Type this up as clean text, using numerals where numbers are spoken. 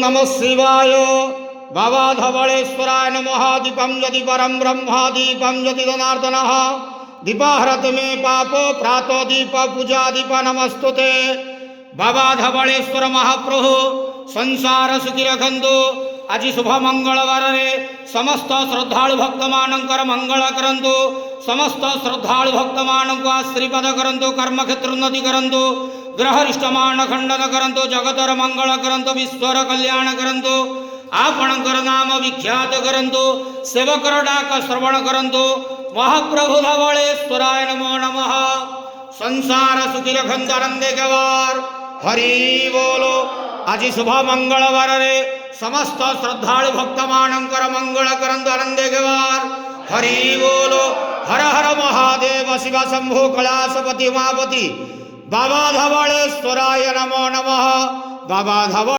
नमः शिवाय बाबा धवलेश्वराय नमः। दीपं यदि परं ब्रह्म दीपं यदि जनार्दनः दीपहरत मे पापो प्रातो दीप पूजा दीप नमस्तुते। बाबा धवलेश्वर महाप्रभु संसार सुखी रखंतु। आज शुभ मंगलवार समस्त श्रद्धालु भक्त मानकर मंगल करंतु। समस्त श्रद्धालु भक्त मानक आशीर्वाद करंतु। कर्म क्षेत्र उन्नति करंतु। ग्रहरिष्ट मान खंडन करंतु। जगतर मंगल करंतु। विश्वर कल्याण करंतु। आपणकर नाम विख्यात करंतु। सेवकर डाक श्रवण करंतु। महाप्रभु धवलेश्वराय नमो नमः। संसार सुखी रखंतु आनंदे गवार हरि बोलो। आज शुभ मंगलवार समस्त श्रद्धालु भक्त मानकर मंगल करंतु आनंदे गवार हरि बोलो। हर हर महादेव शिव शंभो कैलासपति उमापति बाबा धवलेश्वराय नमो नमः। बाबा धव